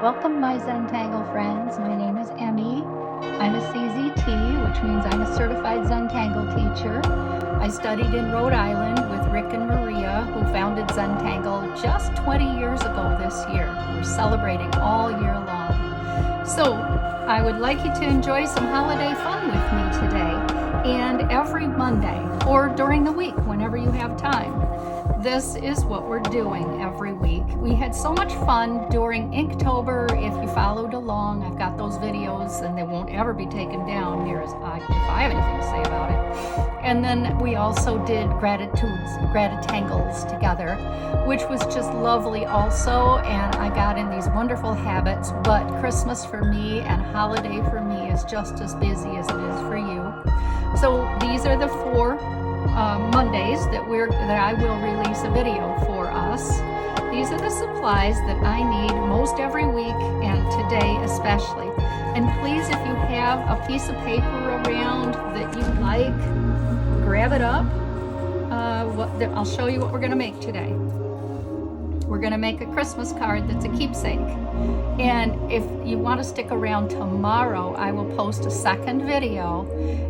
Welcome my Zentangle friends. My name is Emmy. I'm a CZT, which means I'm a certified Zentangle teacher. I studied in Rhode Island with Rick and Maria, who founded Zentangle just 20 years ago this year. We're celebrating all year long. So I would like you to enjoy some holiday fun with me today and every Monday or during the week whenever you have time. This is what we're doing every week. We had so much fun during Inktober. If you followed along, I've got those videos and they won't ever be taken down near as if I have anything to say about it. And then we also did gratitangles together, which was just lovely also. And I got in these wonderful habits, but Christmas for me and holiday for me is just as busy as it is for you. So these are the four Mondays that I will release a video for us. These are the supplies that I need most every week and today especially. And please, if you have a piece of paper around that you like, grab it up. I'll show you what we're going to make today. We're going to make a Christmas card that's a keepsake. And if you want to stick around tomorrow, I will post a second video,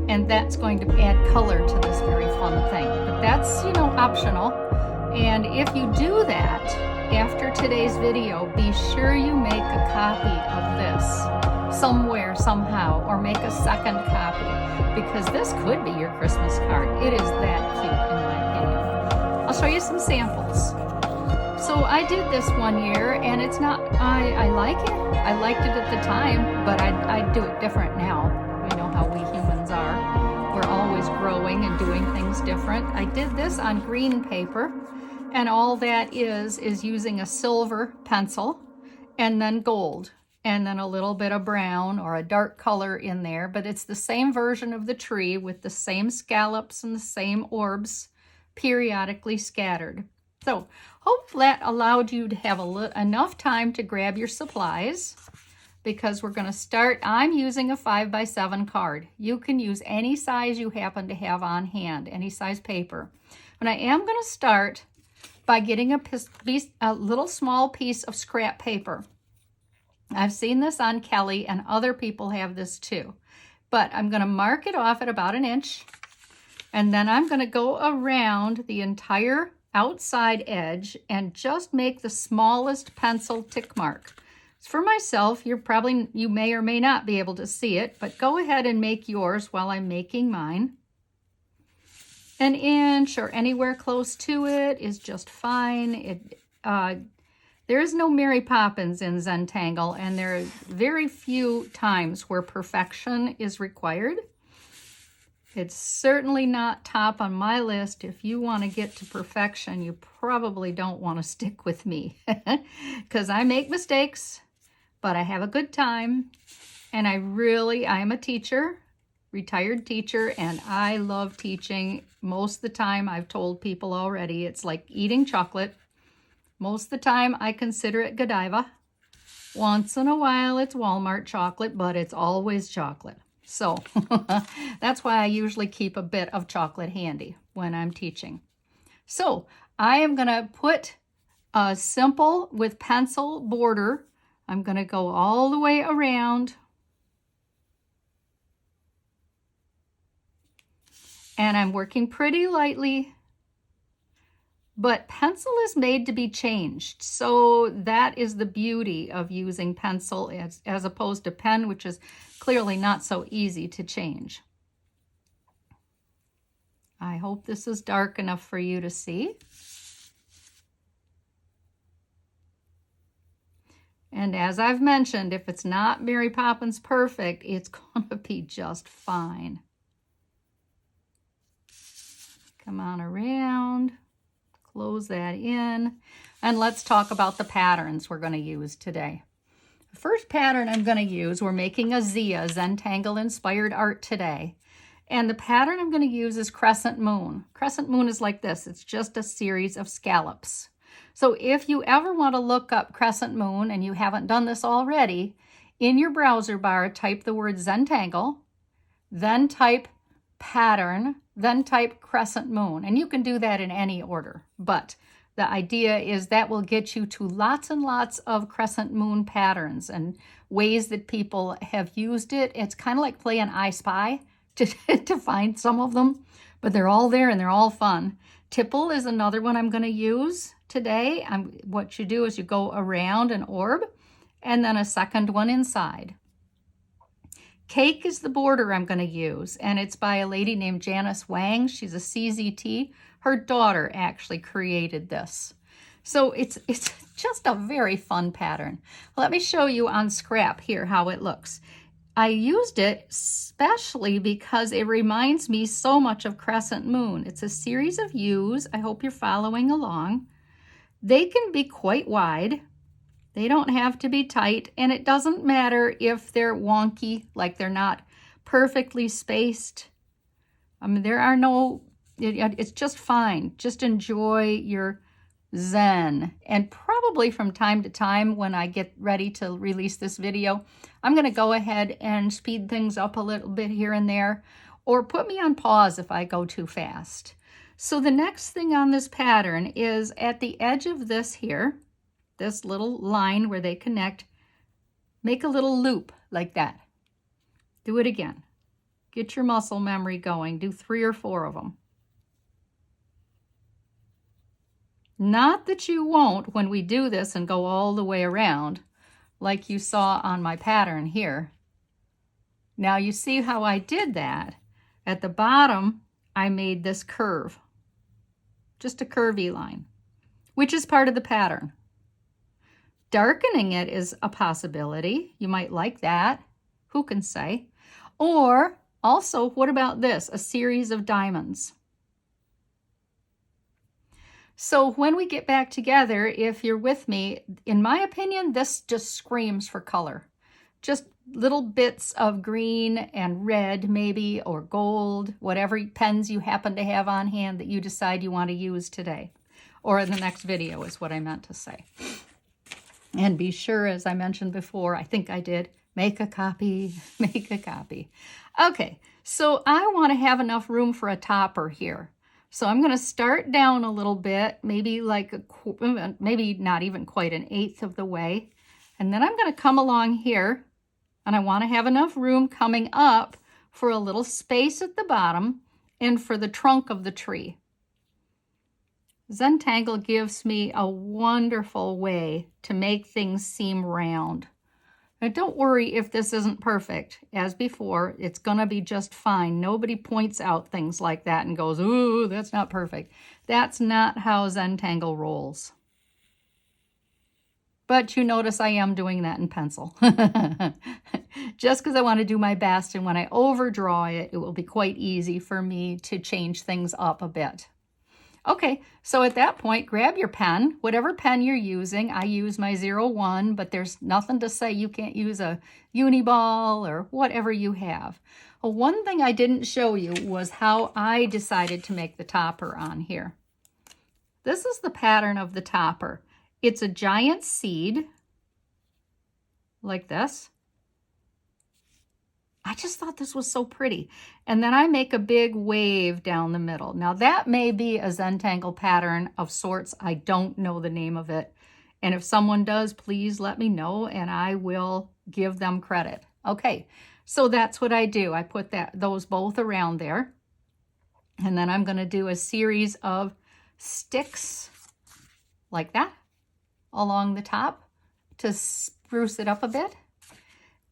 and that's going to add color to this very fun thing. But that's, optional. And if you do that after today's video, be sure you make a copy of this somewhere, somehow, or make a second copy, because this could be your Christmas card. It is that cute, in my opinion. I'll show you some samples. So I did this one year, and it's not, I like it. I liked it at the time, but I do it different now. We know how we humans are. We're always growing and doing things different. I did this on green paper, and all that is using a silver pencil, and then gold, and then a little bit of brown or a dark color in there, but it's the same version of the tree with the same scallops and the same orbs periodically scattered. So hope that allowed you to have enough time to grab your supplies, because we're going to start. I'm using a 5x7 card. You can use any size you happen to have on hand, any size paper. And I am going to start by getting a little small piece of scrap paper. I've seen this on Kelly, and other people have this too. But I'm going to mark it off at about 1 inch, and then I'm going to go around the entire outside edge and just make the smallest pencil tick mark. For myself, you may or may not be able to see it, but go ahead and make yours while I'm making mine. 1 inch or anywhere close to it is just fine. There is no Mary Poppins in Zentangle, and there are very few times where perfection is required. It's certainly not top on my list. If you want to get to perfection, you probably don't want to stick with me, because I make mistakes, but I have a good time. And I am a teacher, retired teacher, and I love teaching. Most of the time, I've told people already, it's like eating chocolate. Most of the time, I consider it Godiva. Once in a while, it's Walmart chocolate, but it's always chocolate. So that's why I usually keep a bit of chocolate handy when I'm teaching. So I am going to put a simple with pencil border. I'm going to go all the way around. And I'm working pretty lightly. But pencil is made to be changed. So that is the beauty of using pencil as opposed to pen, which is clearly not so easy to change. I hope this is dark enough for you to see. And as I've mentioned, if it's not Mary Poppins perfect, it's going to be just fine. Come on around. Close that in, and let's talk about the patterns we're going to use today. The first pattern I'm going to use, we're making a Zia, Zentangle-inspired art today. And the pattern I'm going to use is Crescent Moon. Crescent Moon is like this. It's just a series of scallops. So if you ever want to look up Crescent Moon, and you haven't done this already, in your browser bar, type the word Zentangle, then type pattern, then type Crescent Moon. And you can do that in any order, but The idea is that will get you to lots and lots of crescent moon patterns and ways that people have used it. It's kind of like playing I Spy to, to find some of them, but they're all there and they're all fun. Tipple is another one I'm going to use today. What you do is you go around an orb and then a second one inside. Cake is the border I'm going to use, and it's by a lady named Janice Wang. She's a CZT. Her daughter actually created this. So it's just a very fun pattern. Let me show you on scrap here how it looks. I used it especially because it reminds me so much of crescent moon. It's a series of U's. I hope you're following along. They can be quite wide. They don't have to be tight, and it doesn't matter if they're wonky, like they're not perfectly spaced. I mean, there are no, it's just fine. Just enjoy your Zen. And probably from time to time when I get ready to release this video, I'm going to go ahead and speed things up a little bit here and there, or put me on pause if I go too fast. So the next thing on this pattern is at the edge of this here, this little line where they connect, make a little loop like that. Do it again. Get your muscle memory going. Do 3 or 4 of them. Not that you won't when we do this and go all the way around, like you saw on my pattern here. Now you see how I did that. At the bottom, I made this curve, just a curvy line, which is part of the pattern. Darkening it is a possibility. You might like that. Who can say? Or also, what about this? A series of diamonds. So when we get back together, if you're with me, in my opinion, this just screams for color. Just little bits of green and red maybe, or gold, whatever pens you happen to have on hand that you decide you want to use today. Or in the next video is what I meant to say. And be sure, as I mentioned before, I think I did, make a copy, make a copy. Okay, so I want to have enough room for a topper here. So I'm going to start down a little bit, maybe like maybe not even quite an 1/8 of the way. And then I'm going to come along here, and I want to have enough room coming up for a little space at the bottom and for the trunk of the tree. Zentangle gives me a wonderful way to make things seem round. Now don't worry if this isn't perfect. As before, it's going to be just fine. Nobody points out things like that and goes, ooh, that's not perfect. That's not how Zentangle rolls. But you notice I am doing that in pencil. Just because I want to do my best, and when I overdraw it, it will be quite easy for me to change things up a bit. Okay, so at that point, grab your pen, whatever pen you're using. I use my 01, but there's nothing to say you can't use a Uniball or whatever you have. Well, one thing I didn't show you was how I decided to make the topper on here. This is the pattern of the topper. It's a giant seed, like this. I just thought this was so pretty. And then I make a big wave down the middle. Now that may be a Zentangle pattern of sorts. I don't know the name of it. And if someone does, please let me know and I will give them credit. Okay, so that's what I do. I put those both around there. And then I'm going to do a series of sticks like that along the top to spruce it up a bit.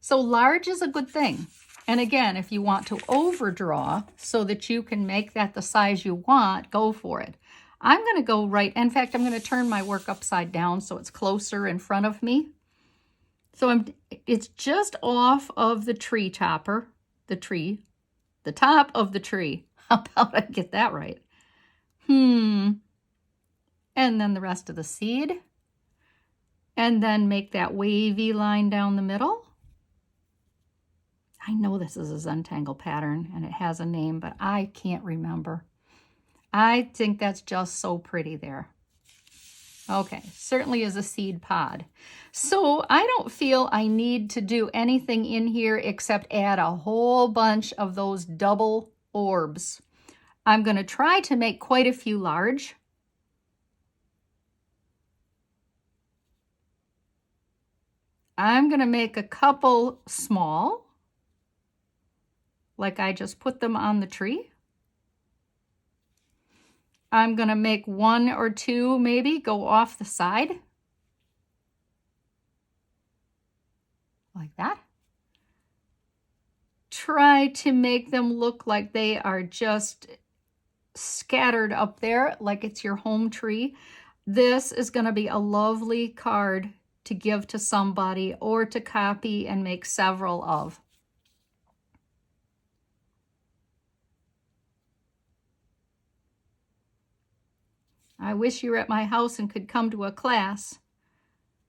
So large is a good thing. And again, if you want to overdraw so that you can make that the size you want, go for it. I'm going to go right. In fact, I'm going to turn my work upside down so it's closer in front of me. So it's just off of the tree topper, the top of the tree. How about I get that right? And then the rest of the seed. And then make that wavy line down the middle. I know this is a Zentangle pattern and it has a name, but I can't remember. I think that's just so pretty there. Okay, certainly is a seed pod. So I don't feel I need to do anything in here except add a whole bunch of those double orbs. I'm going to try to make quite a few large. I'm going to make a couple small, like I just put them on the tree. I'm going to make 1 or 2 maybe go off the side, like that. Try to make them look like they are just scattered up there, like it's your home tree. This is going to be a lovely card to give to somebody or to copy and make several of. I wish you were at my house and could come to a class,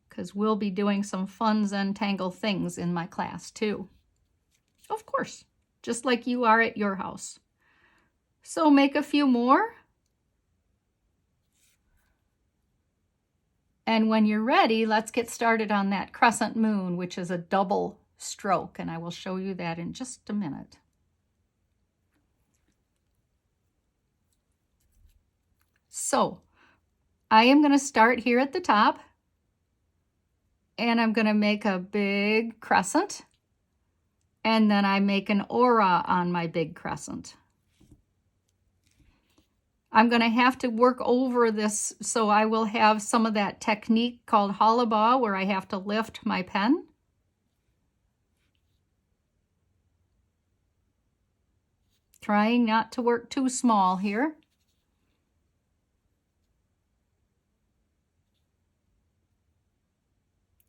because we'll be doing some fun Zentangle things in my class too. Of course, just like you are at your house. So make a few more. And when you're ready, let's get started on that crescent moon, which is a double stroke, and I will show you that in just a minute. So I am going to start here at the top, and I'm going to make a big crescent, and then I make an aura on my big crescent. I'm going to have to work over this, so I will have some of that technique called hollabaugh, where I have to lift my pen. Trying not to work too small here.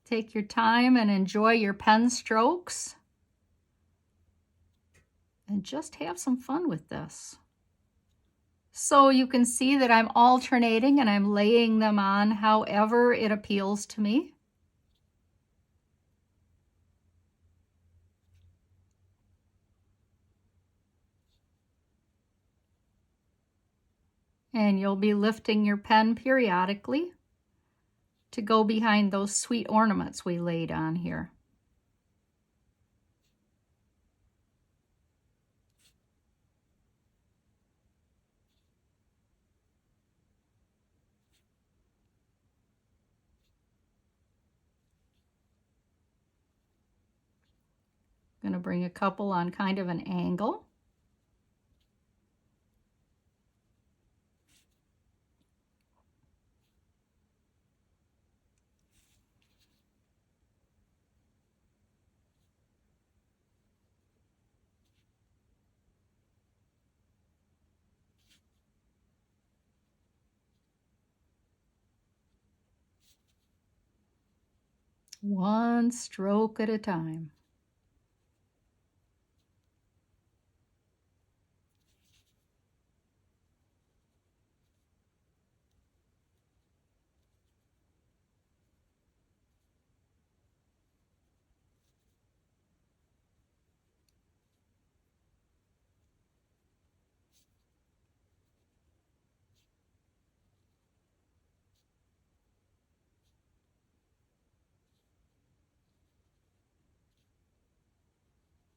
Take your time and enjoy your pen strokes. And just have some fun with this. So you can see that I'm alternating and I'm laying them on however it appeals to me. And you'll be lifting your pen periodically to go behind those sweet ornaments we laid on here. I'm going to bring a couple on kind of an angle. One stroke at a time.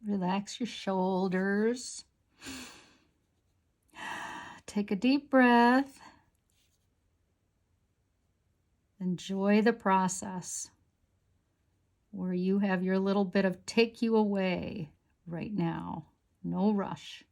Relax your shoulders. Take a deep breath. Enjoy the process where you have your little bit of take you away right now. No rush.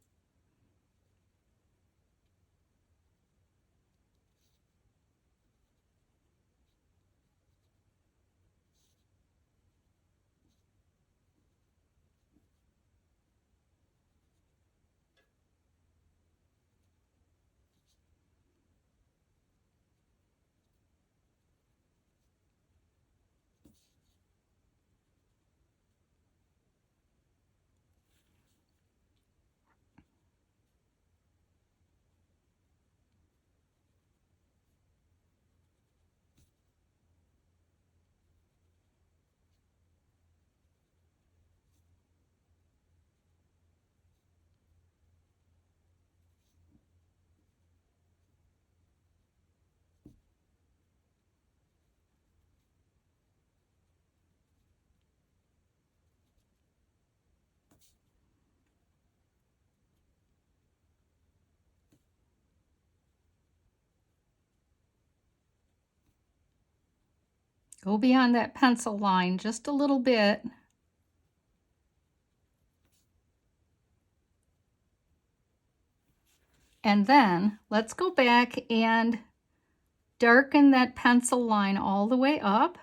Go beyond that pencil line just a little bit. And then let's go back and darken that pencil line all the way up.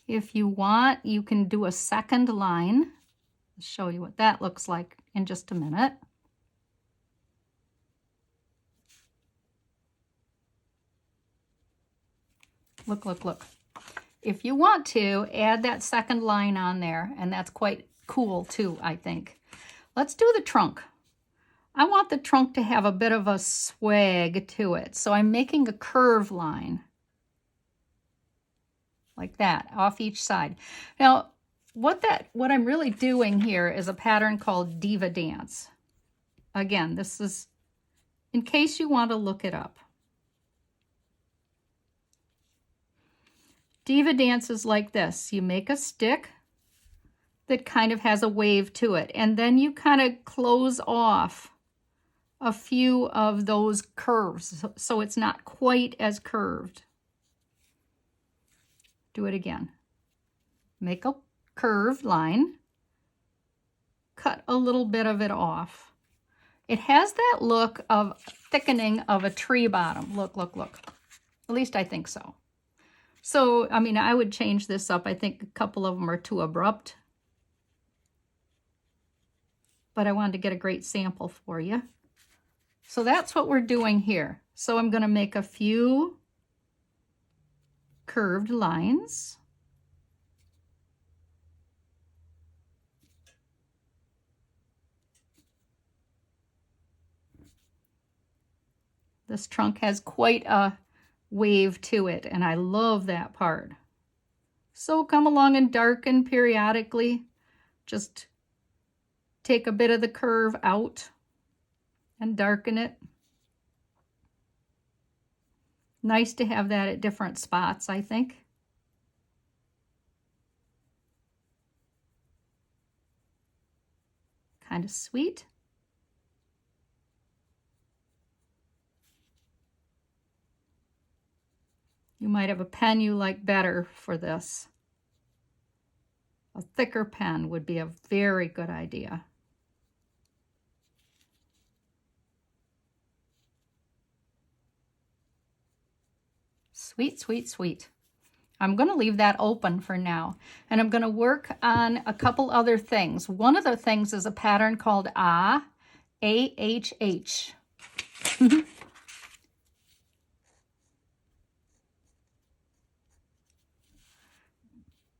If you want, you can do a second line. I'll show you what that looks like in just a minute. Look, look, look. If you want to, add that second line on there, and that's quite cool too, I think. Let's do the trunk. I want the trunk to have a bit of a swag to it, so I'm making a curve line like that off each side. Now, what I'm really doing here is a pattern called Diva Dance. Again, this is in case you want to look it up. Diva Dance is like this. You make a stick that kind of has a wave to it, and then you kind of close off a few of those curves so it's not quite as curved. Do it again. Make a curved line, cut a little bit of it off. It has that look of thickening of a tree bottom. Look, look, look. At least I think so. So, I mean, I would change this up. I think a couple of them are too abrupt. But I wanted to get a great sample for you. So that's what we're doing here. So I'm going to make a few curved lines. This trunk has quite a wave to it, and I love that part. So come along and darken periodically. Just take a bit of the curve out and darken it. Nice to have that at different spots, I think. Kind of sweet. You might have a pen you like better for this. A thicker pen would be a very good idea. Sweet, sweet, sweet. I'm going to leave that open for now, and I'm going to work on a couple other things. One of the things is a pattern called A-H-H.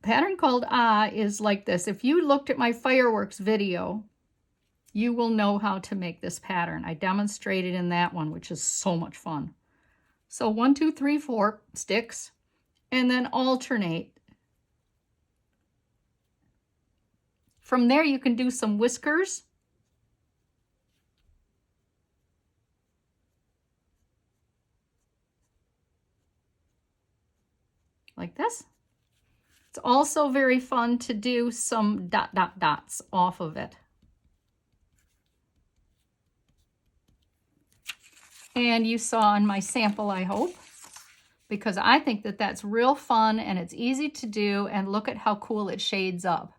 Pattern called is like this. If you looked at my fireworks video, you will know how to make this pattern. I demonstrated in that one, which is so much fun. So 1, 2, 3, 4 sticks, and then alternate. From there, you can do some whiskers. Like this. It's also very fun to do some dot, dot, dots off of it. And you saw in my sample, I hope, because I think that that's real fun and it's easy to do, and look at how cool it shades up.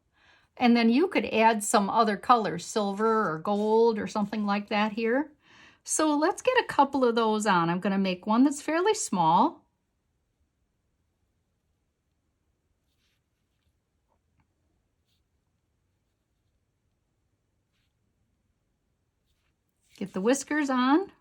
And then you could add some other colors, silver or gold or something like that here. So let's get a couple of those on. I'm going to make one that's fairly small. Get the whiskers on.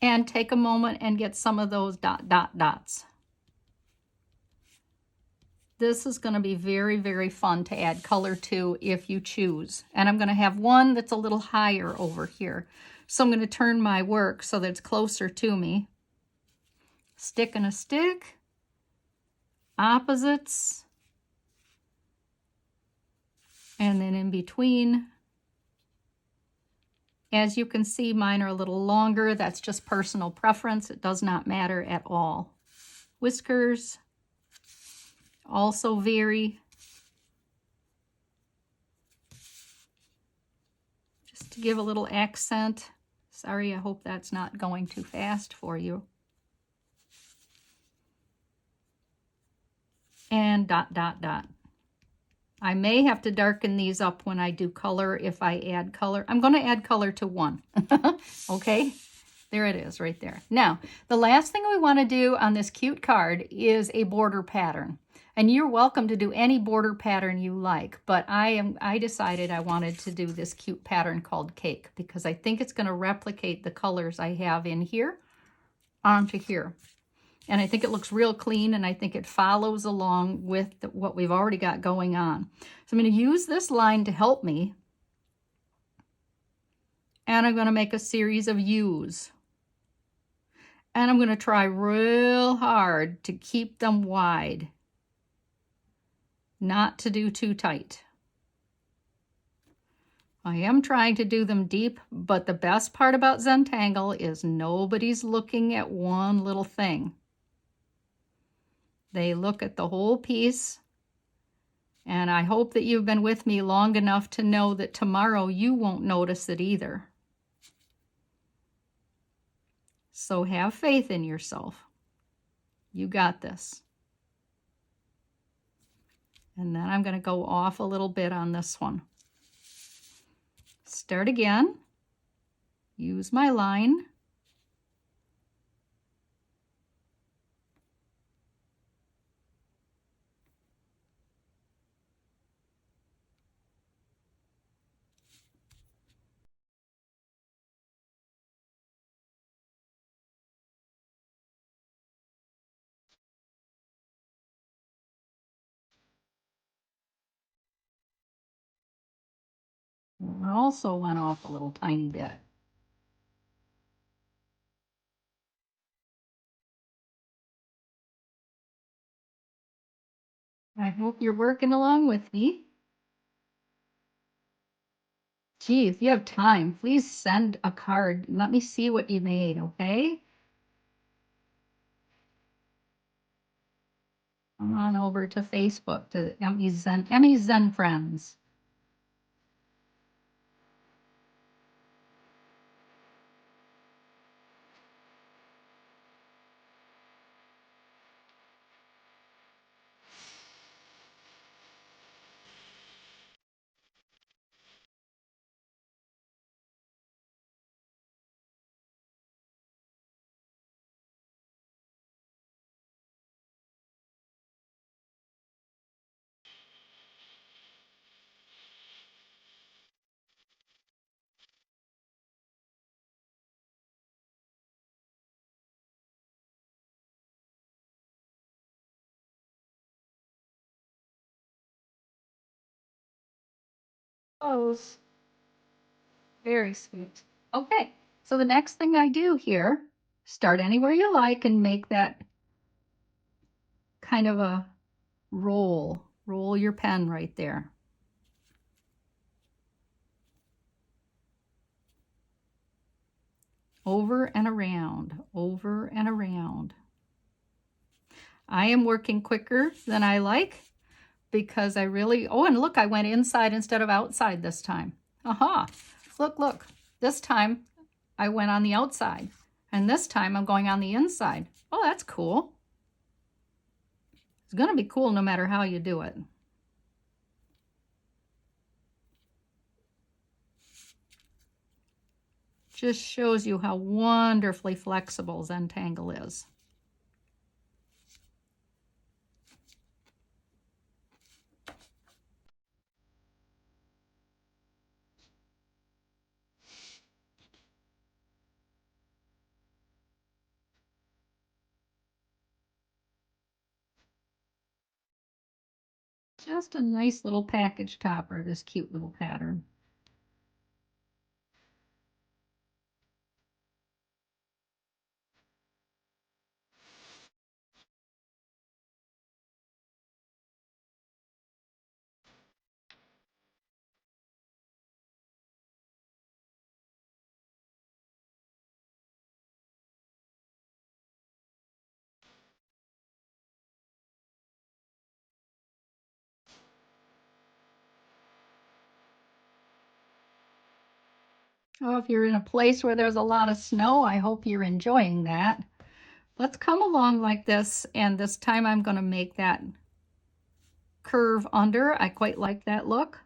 And take a moment and get some of those dot, dot, dots. This is going to be very, very fun to add color to if you choose. And I'm going to have one that's a little higher over here. So I'm going to turn my work so that it's closer to me. Stick and a stick. Opposites. And then in between. As you can see, mine are a little longer. That's just personal preference. It does not matter at all. Whiskers. also vary. Just to give a little accent. Sorry, I hope that's not going too fast for you. And dot, dot, dot. I may have to darken these up when I do color if I add color. I'm going to add color to 1. Okay, there it is right there. Now, the last thing we want to do on this cute card is a border pattern. And you're welcome to do any border pattern you like, but I decided I wanted to do this cute pattern called Cake because I think it's going to replicate the colors I have in here onto here. And I think it looks real clean, and I think it follows along with what we've already got going on. So I'm going to use this line to help me. And I'm going to make a series of U's. And I'm going to try real hard to keep them wide, not to do too tight. I am trying to do them deep, but the best part about Zentangle is nobody's looking at one little thing. They look at the whole piece, and I hope that you've been with me long enough to know that tomorrow you won't notice it either. So have faith in yourself. You got this. And then I'm going to go off a little bit on this one. Start again. Use my line. I also went off a little tiny bit. I hope you're working along with me. Gee, if you have time, please send a card. Let me see what you made, okay? Come on over to Facebook, to Emmy's Zen Friends. Close. Very sweet. Okay, so the next thing I do here, start anywhere you like and make that kind of a roll. Roll your pen right there. Over and around, over and around. I am working quicker than I like because I really, oh, and look, I went inside instead of outside this time. Aha, look, look. This time I went on the outside, and this time I'm going on the inside. Oh, that's cool. It's going to be cool no matter how you do it. Just shows you how wonderfully flexible Zentangle is. Just a nice little package topper, this cute little pattern. Oh, if you're in a place where there's a lot of snow, I hope you're enjoying that. Let's come along like this, and this time I'm going to make that curve under. I quite like that look.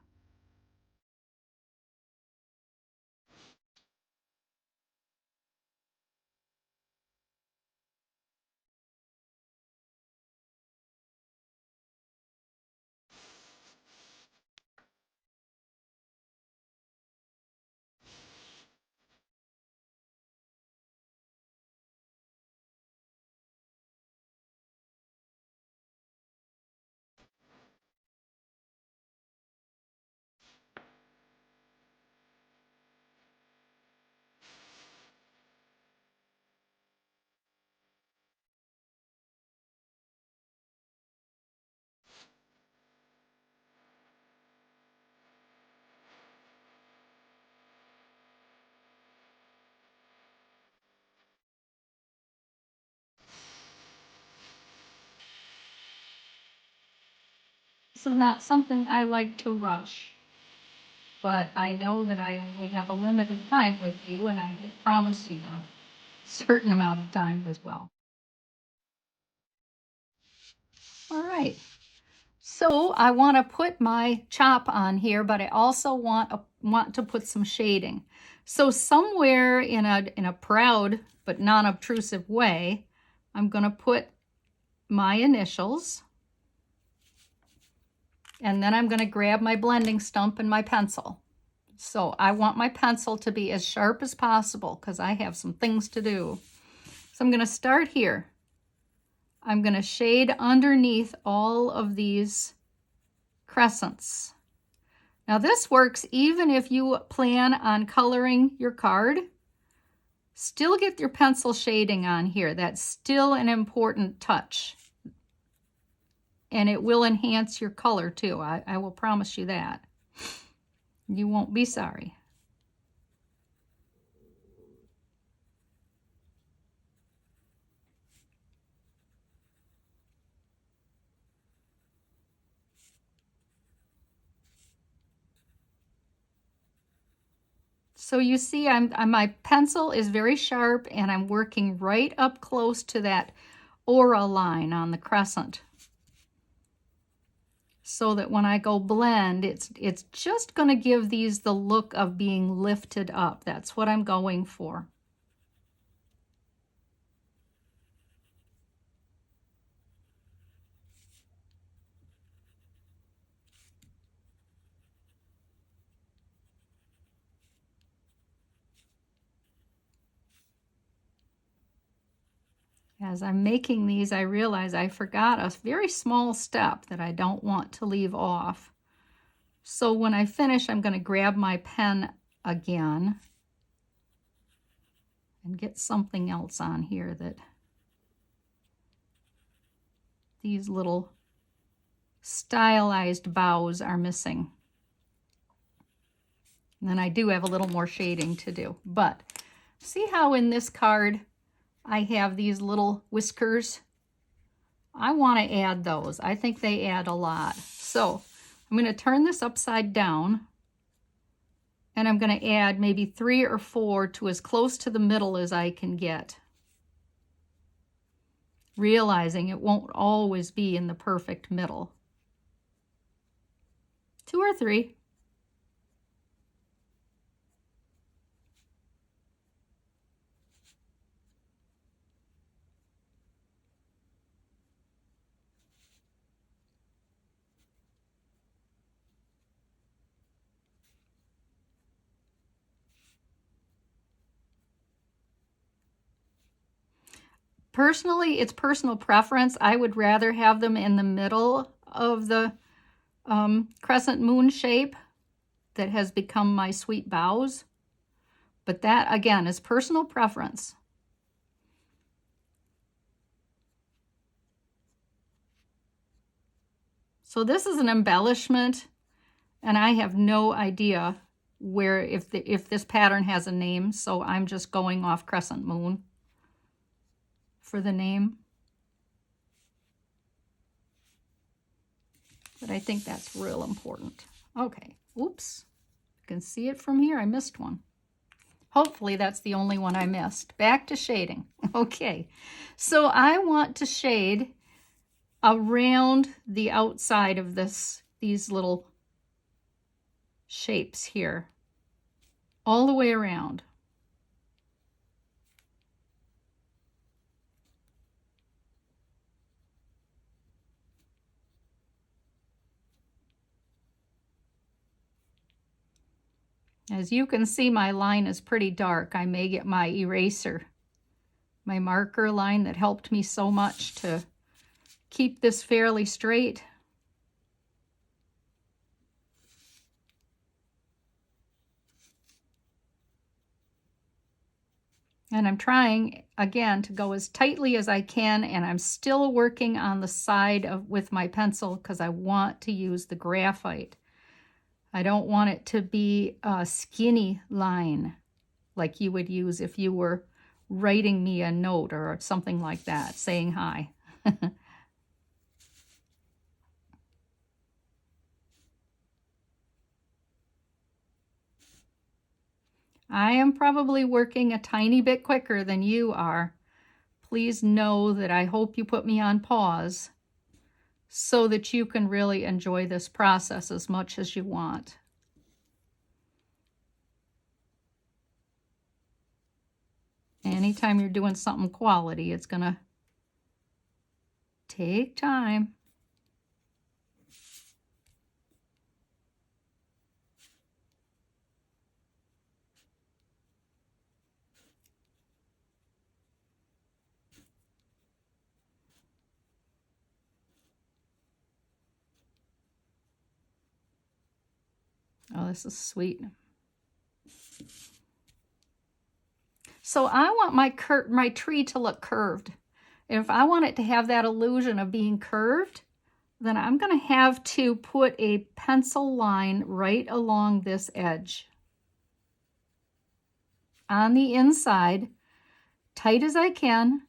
This is not something I like to rush, but I know that I only have a limited time with you, and I did promise you a certain amount of time as well. All right. So I want to put my chop on here, but I also want to put some shading. So somewhere in a proud but non-obtrusive way, I'm going to put my initials, and then I'm going to grab my blending stump and my pencil. So I want my pencil to be as sharp as possible because I have some things to do. So I'm going to start here. I'm going to shade underneath all of these crescents. Now this works even if you plan on coloring your card. Still get your pencil shading on here. That's still an important touch. And it will enhance your color too. I will promise you that. You won't be sorry. So you see my pencil is very sharp, and I'm working right up close to that aura line on the crescent, so that when I go blend, it's just going to give these the look of being lifted up. That's what I'm going for. As I'm making these, I realize I forgot a very small step that I don't want to leave off. So when I finish, I'm going to grab my pen again and get something else on here that these little stylized bows are missing. And then I do have a little more shading to do. But see how in this card I have these little whiskers? I want to add those. I think they add a lot. So I'm going to turn this upside down, and I'm going to add maybe 3 or 4 to as close to the middle as I can get, realizing it won't always be in the perfect middle. 2 or 3. Personally, it's personal preference. I would rather have them in the middle of the crescent moon shape that has become my sweet bows. But that, again, is personal preference. So this is an embellishment, and I have no idea where if this pattern has a name, so I'm just going off crescent moon for the name. But I think that's real important. Okay, oops, you can see it from here. I missed one. Hopefully that's the only one I missed. Back to shading. Okay, so I want to shade around the outside of these little shapes here, all the way around. As you can see, my line is pretty dark. I may get my eraser, my marker line that helped me so much to keep this fairly straight. And I'm trying, again, to go as tightly as I can, and I'm still working on the side with my pencil because I want to use the graphite. I don't want it to be a skinny line like you would use if you were writing me a note or something like that, saying hi. I am probably working a tiny bit quicker than you are. Please know that I hope you put me on pause so that you can really enjoy this process as much as you want. Anytime you're doing something quality, it's going to take time. Oh, this is sweet. So I want my tree to look curved. If I want it to have that illusion of being curved, then I'm going to have to put a pencil line right along this edge. On the inside, tight as I can.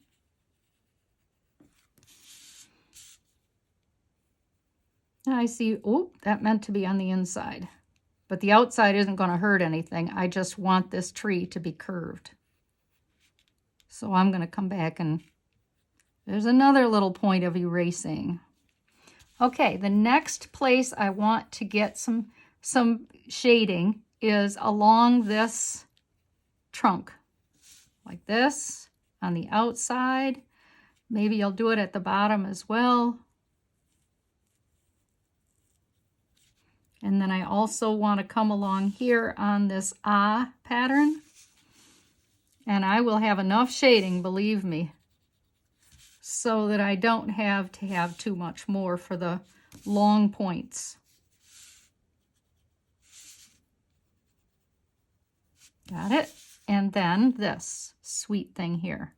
I see, oh, that meant to be on the inside. But the outside isn't going to hurt anything. I just want this tree to be curved. So I'm going to come back and there's another little point of erasing. Okay, the next place I want to get some shading is along this trunk. Like this, on the outside. Maybe I'll do it at the bottom as well. And then I also want to come along here on this ah pattern. And I will have enough shading, believe me, so that I don't have to have too much more for the long points. Got it? And then this sweet thing here.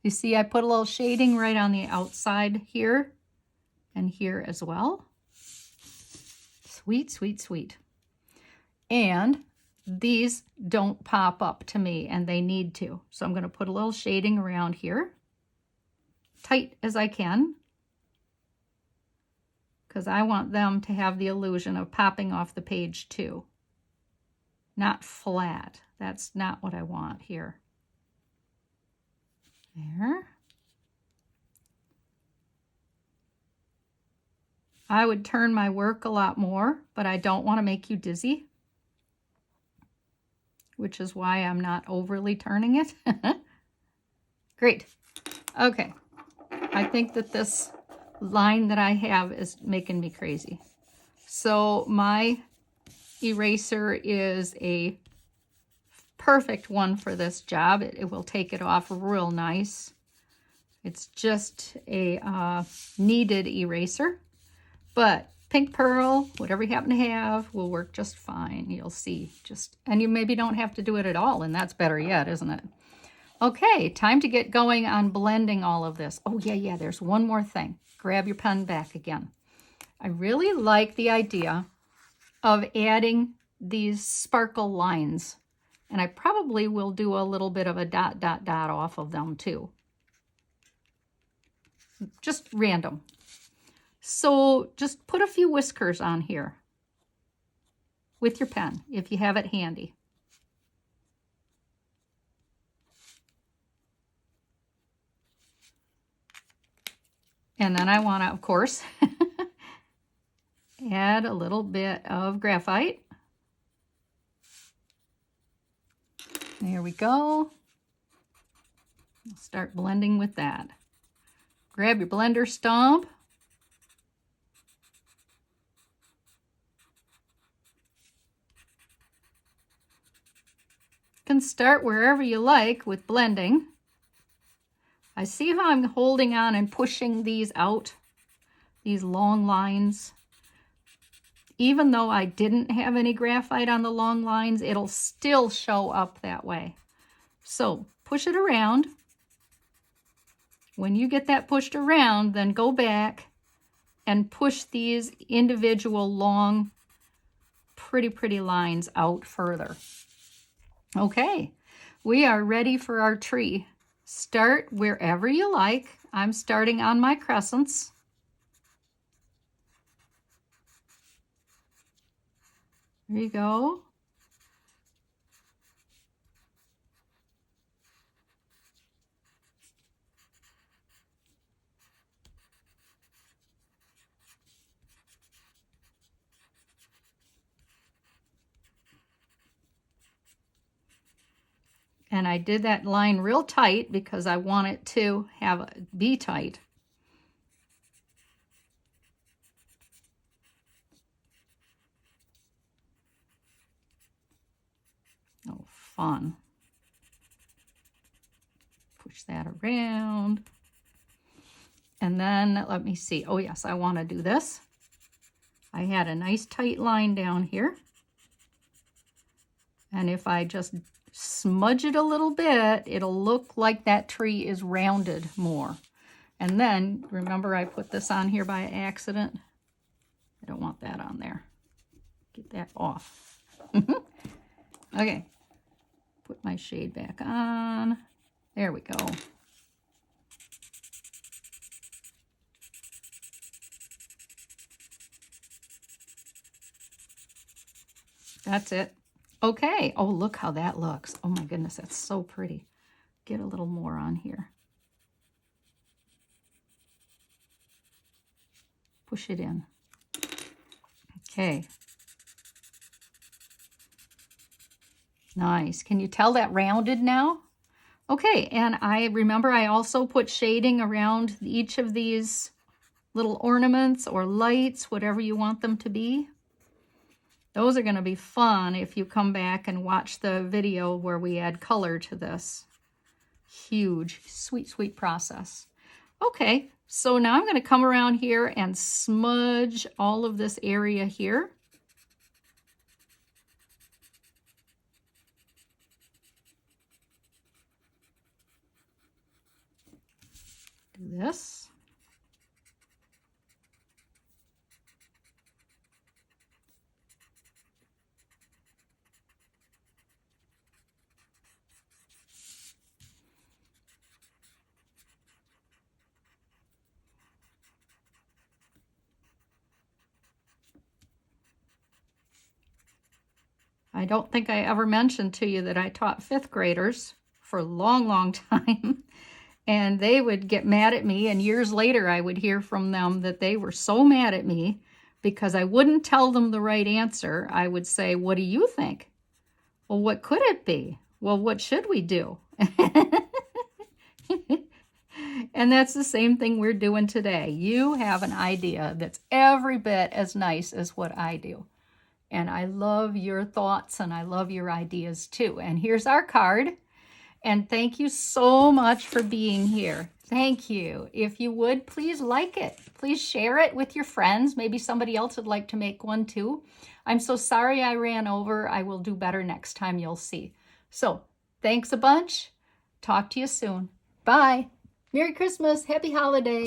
You see I put a little shading right on the outside here and here as well. Sweet, sweet, sweet. And these don't pop up to me, and they need to. So I'm going to put a little shading around here, tight as I can, because I want them to have the illusion of popping off the page too. Not flat. That's not what I want here. There. I would turn my work a lot more, but I don't want to make you dizzy, which is why I'm not overly turning it. Great. Okay. I think that this line that I have is making me crazy. So my eraser is a perfect one for this job. It will take it off real nice. It's just a kneaded eraser. But pink pearl, whatever you happen to have, will work just fine. You'll see. And you maybe don't have to do it at all, and that's better yet, isn't it? Okay, time to get going on blending all of this. Oh, yeah, there's one more thing. Grab your pen back again. I really like the idea of adding these sparkle lines, and I probably will do a little bit of a dot, dot, dot off of them too. Just random. So just put a few whiskers on here with your pen if you have it handy. And then I want to, of course, add a little bit of graphite. There we go. Start blending with that. Grab your blender stump. You can start wherever you like with blending. I see how I'm holding on and pushing these out, these long lines. Even though I didn't have any graphite on the long lines, it'll still show up that way. So push it around. When you get that pushed around, then go back and push these individual long, pretty lines out further. Okay, we are ready for our tree. Start wherever you like. I'm starting on my crescents. There you go. And I did that line real tight because I want it to be tight. Oh, fun. Push that around. And then let me see. Oh yes, I want to do this. I had a nice tight line down here. And if I just smudge it a little bit, it'll look like that tree is rounded more. And then, remember I put this on here by accident? I don't want that on there. Get that off. Okay, put my shade back on. There we go. That's it. Okay. Oh, look how that looks. Oh my goodness, that's so pretty. Get a little more on here. Push it in. Okay. Nice. Can you tell that rounded now? Okay, and I remember I also put shading around each of these little ornaments or lights, whatever you want them to be. Those are going to be fun if you come back and watch the video where we add color to this. Huge, sweet process. Okay, so now I'm going to come around here and smudge all of this area here. Do this. I don't think I ever mentioned to you that I taught 5th graders for a long time. And they would get mad at me, and years later I would hear from them that they were so mad at me because I wouldn't tell them the right answer. I would say, what do you think? Well, what could it be? Well, what should we do? And that's the same thing we're doing today. You have an idea that's every bit as nice as what I do. And I love your thoughts and I love your ideas too. And here's our card. And thank you so much for being here. Thank you. If you would, please like it. Please share it with your friends. Maybe somebody else would like to make one too. I'm so sorry I ran over. I will do better next time, you'll see. So thanks a bunch. Talk to you soon. Bye. Merry Christmas. Happy holidays.